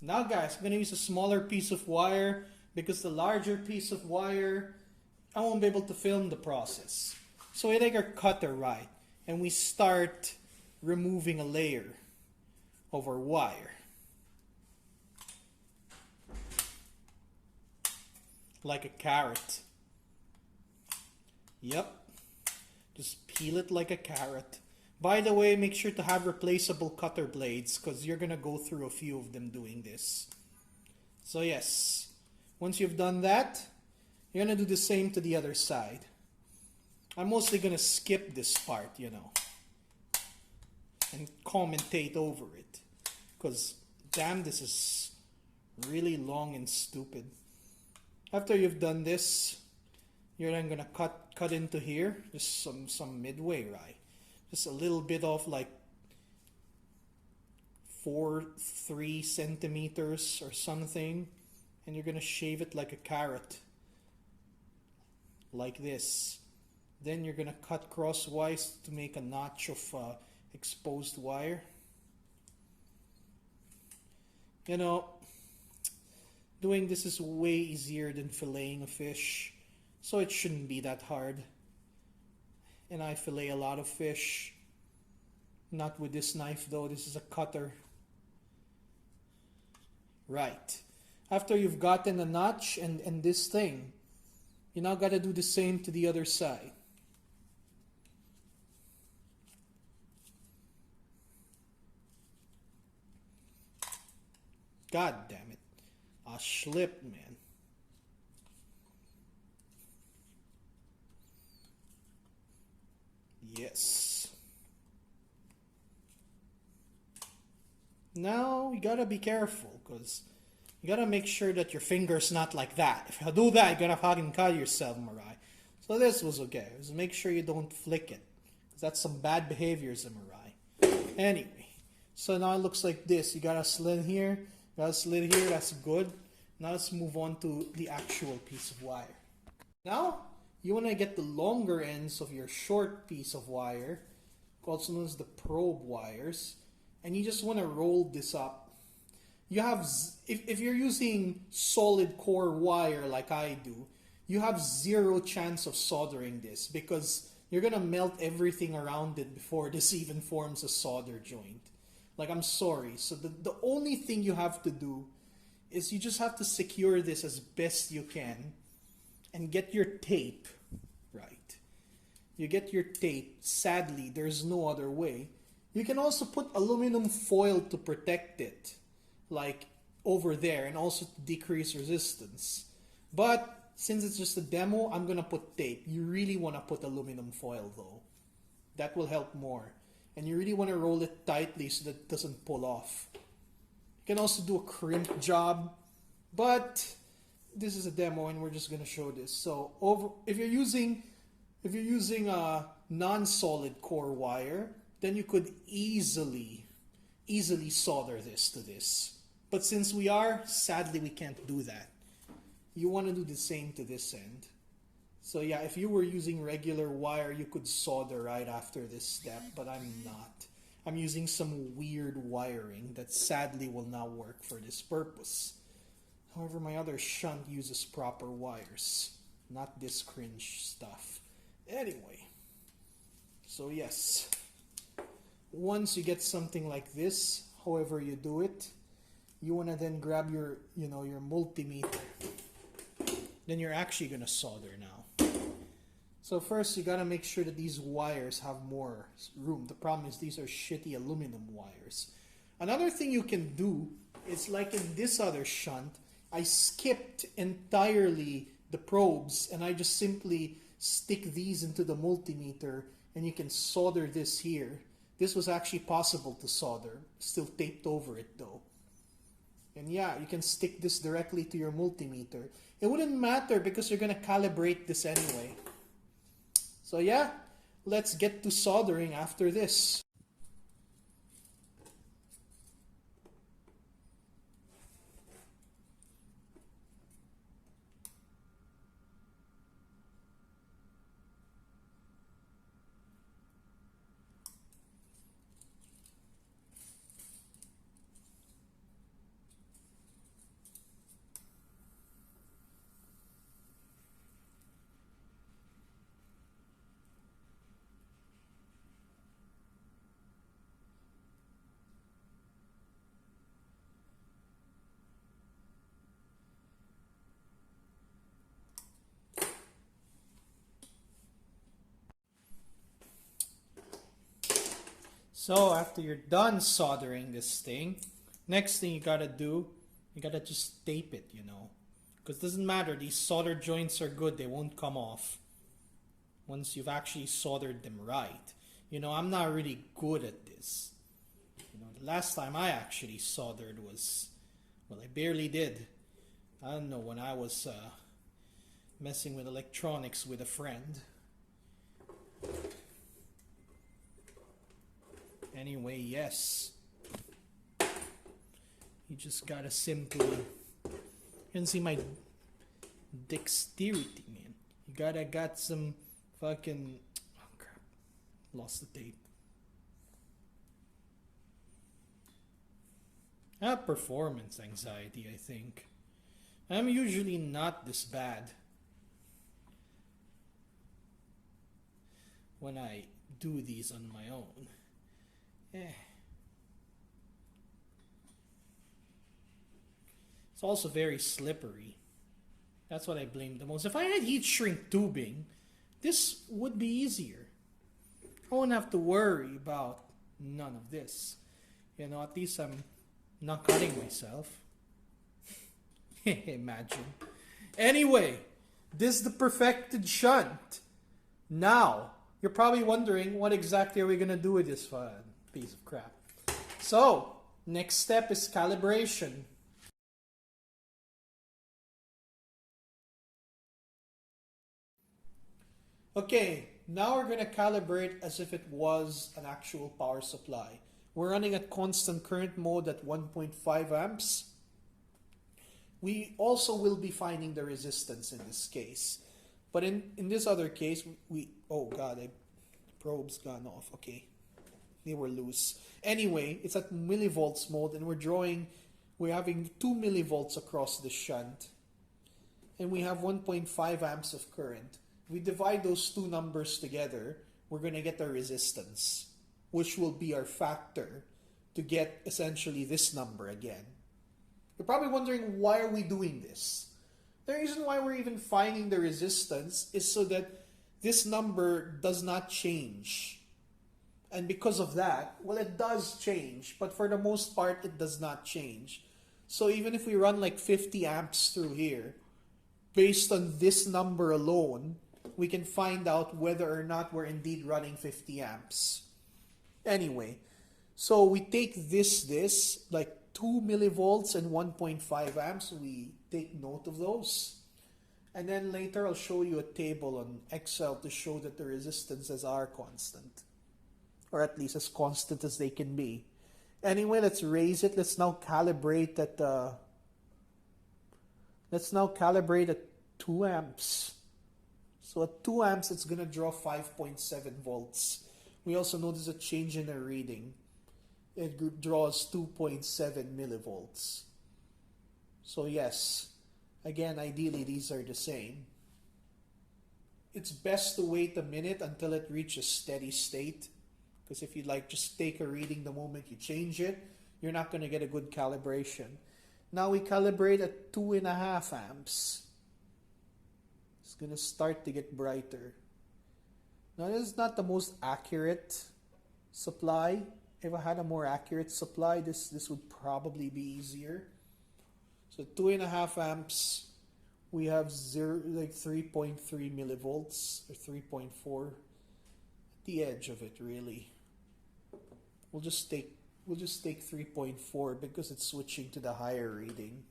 Now guys, I'm going to use a smaller piece of wire because the larger piece of wire, I won't be able to film the process. So we take our cutter, right, and we start removing a layer of our wire. Like a carrot. Yep. Just peel it like a carrot. By the way, make sure to have replaceable cutter blades because you're going to go through a few of them doing this. So yes, once you've done that, you're going to do the same to the other side. I'm mostly going to skip this part, you know, and commentate over it because damn, this is really long and stupid. After you've done this, you're then going to cut into here, just some midway, right? Just a little bit of like 3 centimeters or something, and you're gonna shave it like a carrot, like this. Then you're gonna cut crosswise to make a notch of exposed wire. You know, doing this is way easier than filleting a fish, so it shouldn't be that hard. And I fillet a lot of fish. Not with this knife though, this is a cutter. Right. After you've gotten a notch and this thing, you now gotta do the same to the other side. God damn it. I slipped, man. Yes. Now you gotta be careful because you gotta make sure that your finger's not like that. If you do that, you're gonna fucking cut yourself, Marai. So this was okay. Just make sure you don't flick it because that's some bad behaviors, Marai. Anyway, so now it looks like this. You got a slit here, you got a slit here. That's good. Now let's move on to the actual piece of wire. Now you want to get the longer ends of your short piece of wire, also known as the probe wires, and you just want to roll this up. You have, if you're using solid core wire like I do, you have 0 chance of soldering this because you're going to melt everything around it before this even forms a solder joint. Like, I'm sorry. So the only thing you have to do is you just have to secure this as best you can and get your tape, right? You get your tape. Sadly, there's no other way. You can also put aluminum foil to protect it, like over there, and also to decrease resistance. But since it's just a demo, I'm going to put tape. You really want to put aluminum foil though. That will help more. And you really want to roll it tightly so that it doesn't pull off. You can also do a crimp job, but this is a demo and we're just going to show this. So if you're using a non-solid core wire, then you could easily solder this to this. But since sadly we can't do that. You want to do the same to this end. So yeah, if you were using regular wire, you could solder right after this step, but I'm not. I'm using some weird wiring that sadly will not work for this purpose. However, my other shunt uses proper wires, not this cringe stuff. Anyway, so yes, once you get something like this, however you do it, you want to then grab your multimeter. Then you're actually going to solder now. So first you got to make sure that these wires have more room. The problem is these are shitty aluminum wires. Another thing you can do is, like in this other shunt, I skipped entirely the probes and I just simply stick these into the multimeter and you can solder this here. This was actually possible to solder, still taped over it though. And yeah, you can stick this directly to your multimeter. It wouldn't matter because you're going to calibrate this anyway. So yeah, let's get to soldering after this. So after you're done soldering this thing, next thing you gotta do, you gotta just tape it, you know. Because it doesn't matter, these solder joints are good, they won't come off once you've actually soldered them right. You know, I'm not really good at this. You know, the last time I actually soldered was, well, I barely did. I don't know, when I was messing with electronics with a friend. Anyway, yes. You just gotta simply... You can see my dexterity, man. You gotta got some fucking... Oh, crap. Lost the tape. I have performance anxiety, I think. I'm usually not this bad when I do these on my own. It's also very slippery. That's what I blame the most. If I had heat shrink tubing, this would be easier. I wouldn't have to worry about none of this. You know, at least I'm not cutting myself. Imagine. Anyway, this is the perfected shunt. Now, you're probably wondering what exactly are we going to do with this piece of crap. So, next step is calibration. Okay, now we're going to calibrate as if it was an actual power supply. We're running at constant current mode at 1.5 amps. We also will be finding the resistance in this case. But in this other case, oh god, the probe's gone off. Okay, they were loose. Anyway, it's at millivolts mode and we're having 2 millivolts across the shunt. And we have 1.5 amps of current. If we divide those two numbers together, we're going to get the resistance, which will be our factor to get essentially this number again. You're probably wondering, why are we doing this? The reason why we're even finding the resistance is so that this number does not change. And because of that, well, it does change, but for the most part, it does not change. So even if we run like 50 amps through here, based on this number alone, we can find out whether or not we're indeed running 50 amps. Anyway, so we take this, like 2 millivolts and 1.5 amps. We take note of those. And then later I'll show you a table on Excel to show that the resistances are constant. Or at least as constant as they can be. Anyway, let's raise it. Let's now calibrate at 2 amps. So at 2 amps, it's going to draw 5.7 volts. We also notice a change in the reading. It draws 2.7 millivolts. So yes, again, ideally these are the same. It's best to wait a minute until it reaches steady state. Because if you just take a reading the moment you change it, you're not going to get a good calibration. Now we calibrate at 2.5 amps. It's going to start to get brighter. Now this is not the most accurate supply. If I had a more accurate supply, this would probably be easier. So 2.5 amps, we have 3.3 millivolts or 3.4 at the edge of it, really. We'll just take 3.4 because it's switching to the higher reading,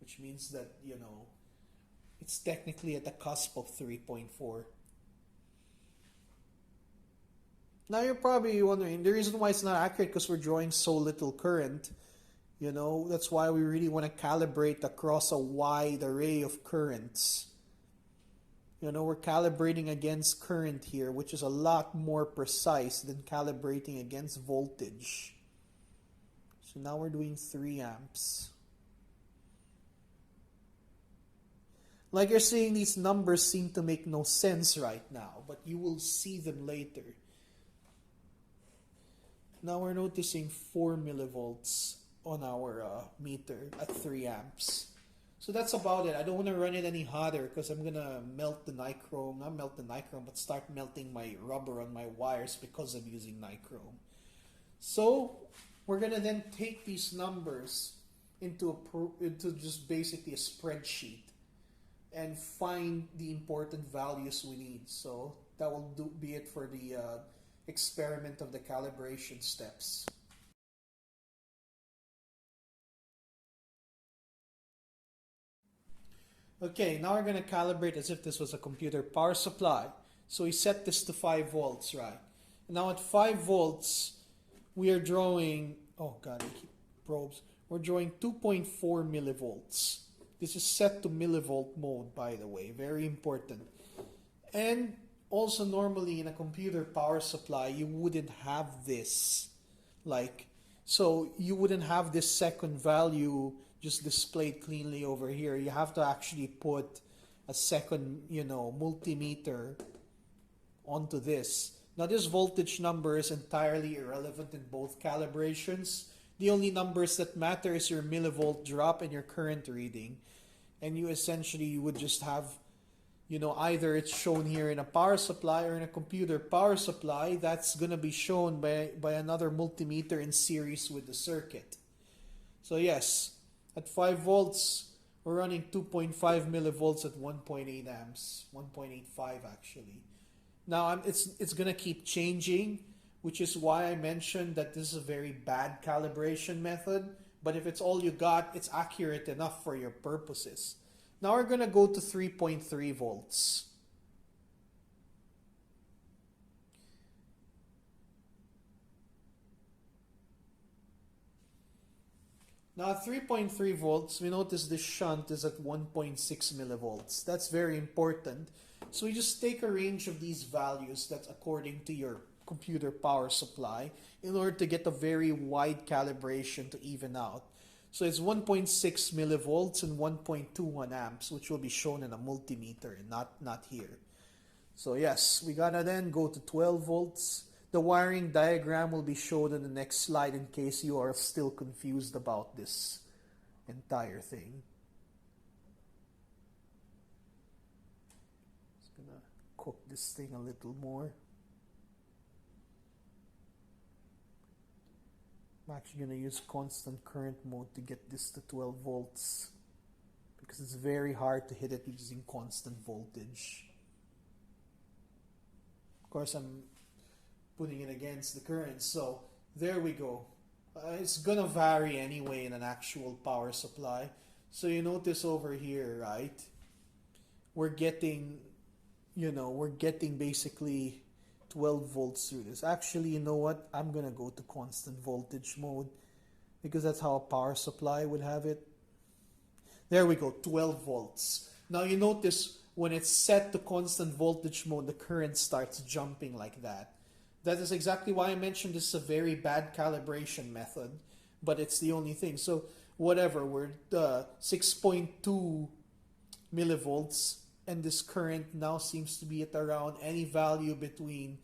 which means that, you know, it's technically at the cusp of 3.4. Now you're probably wondering, the reason why it's not accurate because we're drawing so little current. You know, that's why we really want to calibrate across a wide array of currents. You know, we're calibrating against current here, which is a lot more precise than calibrating against voltage. So now we're doing 3 amps. Like you're seeing, these numbers seem to make no sense right now, but you will see them later. Now we're noticing 4 millivolts on our meter at 3 amps. So that's about it. I don't want to run it any hotter because I'm going to melt the nichrome. Not melt the nichrome, but start melting my rubber on my wires because I'm using nichrome. So we're gonna then take these numbers into just basically a spreadsheet and find the important values we need. So that will be it for the experiment of the calibration steps. Okay, now we're going to calibrate as if this was a computer power supply. So we set this to 5 volts, right? Now at 5 volts, we are drawing, oh god, I keep probes. We're drawing 2.4 millivolts. This is set to millivolt mode, by the way, very important. And also normally in a computer power supply, you wouldn't have this. Like, so you wouldn't have this second value just displayed cleanly over here. You have to actually put a second, multimeter onto this. Now this voltage number is entirely irrelevant in both calibrations. The only numbers that matter is your millivolt drop and your current reading. And you essentially would just have, either it's shown here in a power supply or in a computer power supply. That's going to be shown by another multimeter in series with the circuit. So yes, at 5 volts, we're running 2.5 millivolts at 1.8 amps, 1.85 actually. Now it's going to keep changing, which is why I mentioned that this is a very bad calibration method. But if it's all you got, it's accurate enough for your purposes. Now we're going to go to 3.3 volts. Now at 3.3 volts, we notice this shunt is at 1.6 millivolts. That's very important. So we just take a range of these values that's according to your computer power supply in order to get a very wide calibration to even out. So it's 1.6 millivolts and 1.21 amps, which will be shown in a multimeter and not here. So yes, we gotta then go to 12 volts. The wiring diagram will be shown in the next slide in case you are still confused about this entire thing. Just gonna cook this thing a little more. I'm actually going to use constant current mode to get this to 12 volts because it's very hard to hit it using constant voltage. Of course, I'm putting it against the current, so there we go. It's going to vary anyway in an actual power supply. So you notice over here, right? We're getting, we're getting basically 12 volts through this. Actually, you know what? I'm gonna go to constant voltage mode because that's how a power supply would have it. There we go, 12 volts. Now you notice when it's set to constant voltage mode, the current starts jumping like that. That is exactly why I mentioned this is a very bad calibration method, but it's the only thing. So whatever, we're 6.2 millivolts, and this current now seems to be at around any value between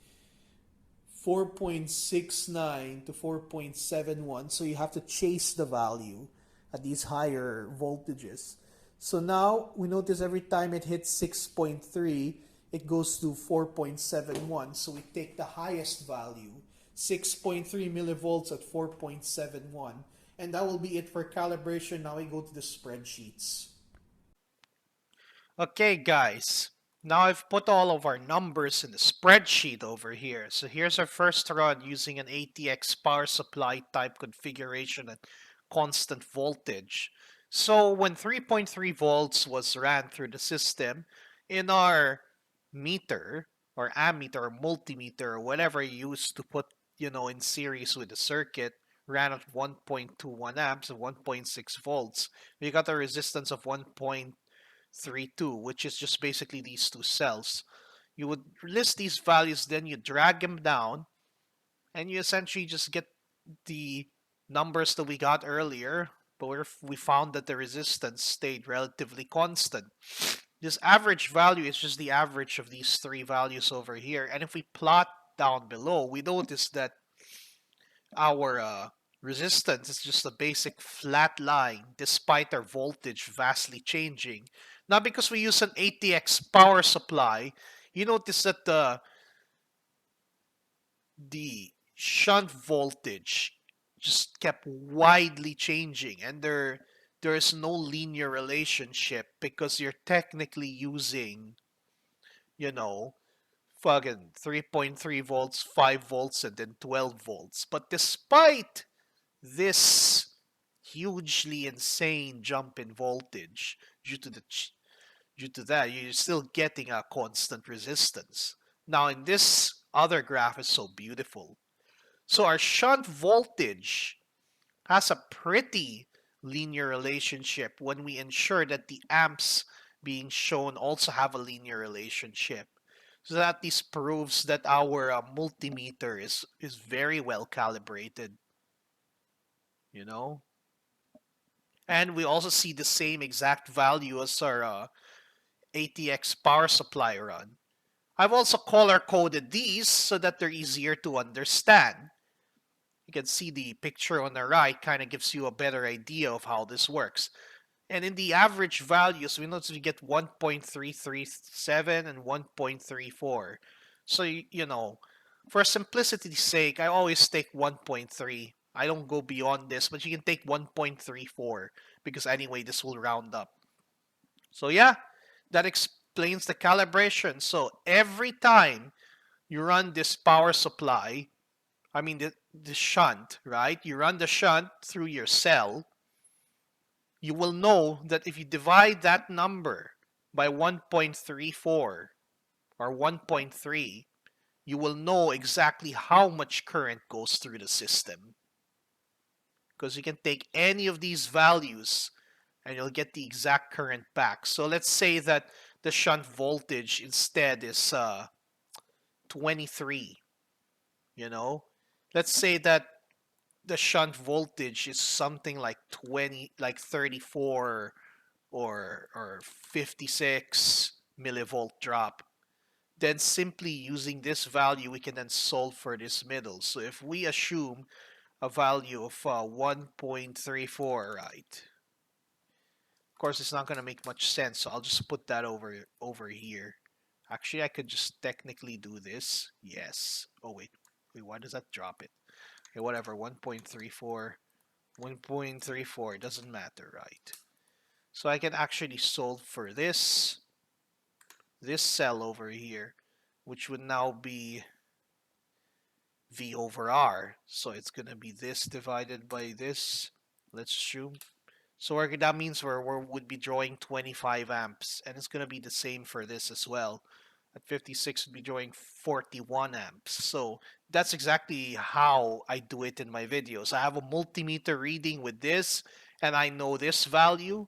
4.69 to 4.71. So you have to chase the value at these higher voltages. So now we notice every time it hits 6.3, it goes to 4.71. So we take the highest value, 6.3 millivolts at 4.71. And that will be it for calibration. Now we go to the spreadsheets. Okay, guys. Now I've put all of our numbers in the spreadsheet over here. So here's our first run using an ATX power supply type configuration at constant voltage. So when 3.3 volts was ran through the system, in our meter or ammeter or multimeter or whatever you use to put, in series with the circuit, ran at 1.21 amps and 1.6 volts. We got a resistance of 1.32, which is just basically these two cells. You would list these values, then you drag them down, and you essentially just get the numbers that we got earlier, but we found that the resistance stayed relatively constant. This average value is just the average of these three values over here, and if we plot down below, we notice that our resistance is just a basic flat line despite our voltage vastly changing. Now because we use an ATX power supply, you notice that the shunt voltage just kept widely changing, and there is no linear relationship because you're technically using, you know, fucking 3.3 volts, 5 volts, and then 12 volts. But despite this hugely insane jump in voltage due to that, you're still getting a constant resistance. Now, in this other graph is so beautiful. So our shunt voltage has a pretty linear relationship when we ensure that the amps being shown also have a linear relationship. So that this proves that our multimeter is very well calibrated, you know? And we also see the same exact value as our ATX power supply run. I've also color coded these so that they're easier to understand. You can see the picture on the right kind of gives you a better idea of how this works. And in the average values, we notice we get 1.337 and 1.34. So, for simplicity's sake, I always take 1.3. I don't go beyond this, but you can take 1.34 because anyway, this will round up. So yeah, that explains the calibration. So every time you run this power supply, I mean the shunt, right? You run the shunt through your cell, you will know that if you divide that number by 1.34 or 1.3, you will know exactly how much current goes through the system. Because you can take any of these values and you'll get the exact current back. So let's say that the shunt voltage instead is 23, Let's say that the shunt voltage is something like 34 or 56 millivolt drop. Then simply using this value, we can then solve for this middle. So if we assume a value of 1.34, right? Of course, it's not going to make much sense, so I'll just put that over here. Actually, I could just technically do this. Yes. Oh, wait, why does that drop it? Okay, whatever, 1.34, 1.34, doesn't matter, right? So I can actually solve for this cell over here, which would now be V over R. So it's going to be this divided by this. Let's assume. So that means we would be drawing 25 amps, and it's going to be the same for this as well. At 56, would be drawing 41 amps. So that's exactly how I do it in my videos. I have a multimeter reading with this, and I know this value,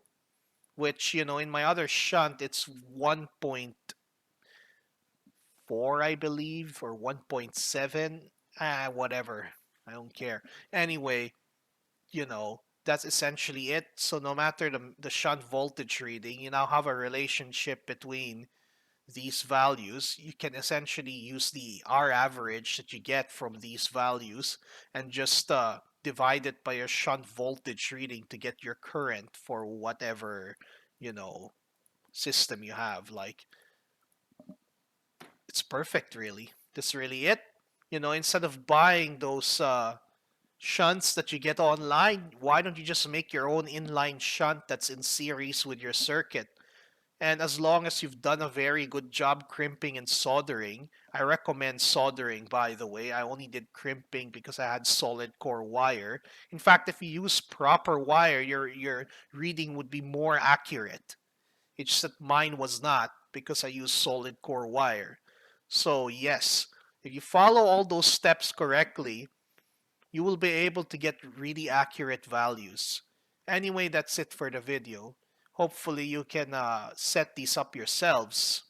which, in my other shunt, it's 1.4, I believe, or 1.7. Whatever. I don't care. Anyway, that's essentially it. So no matter the shunt voltage reading, you now have a relationship between these values. You can essentially use the R average that you get from these values and just divide it by your shunt voltage reading to get your current for whatever, system you have. Like, it's perfect, really. That's really it. Instead of buying those shunts that you get online, why don't you just make your own inline shunt that's in series with your circuit? And as long as you've done a very good job crimping and soldering, I recommend soldering, by the way. I only did crimping because I had solid core wire. In fact, if you use proper wire, your reading would be more accurate. It's just that mine was not because I used solid core wire. So yes, if you follow all those steps correctly, you will be able to get really accurate values. Anyway, that's it for the video. Hopefully you can set these up yourselves.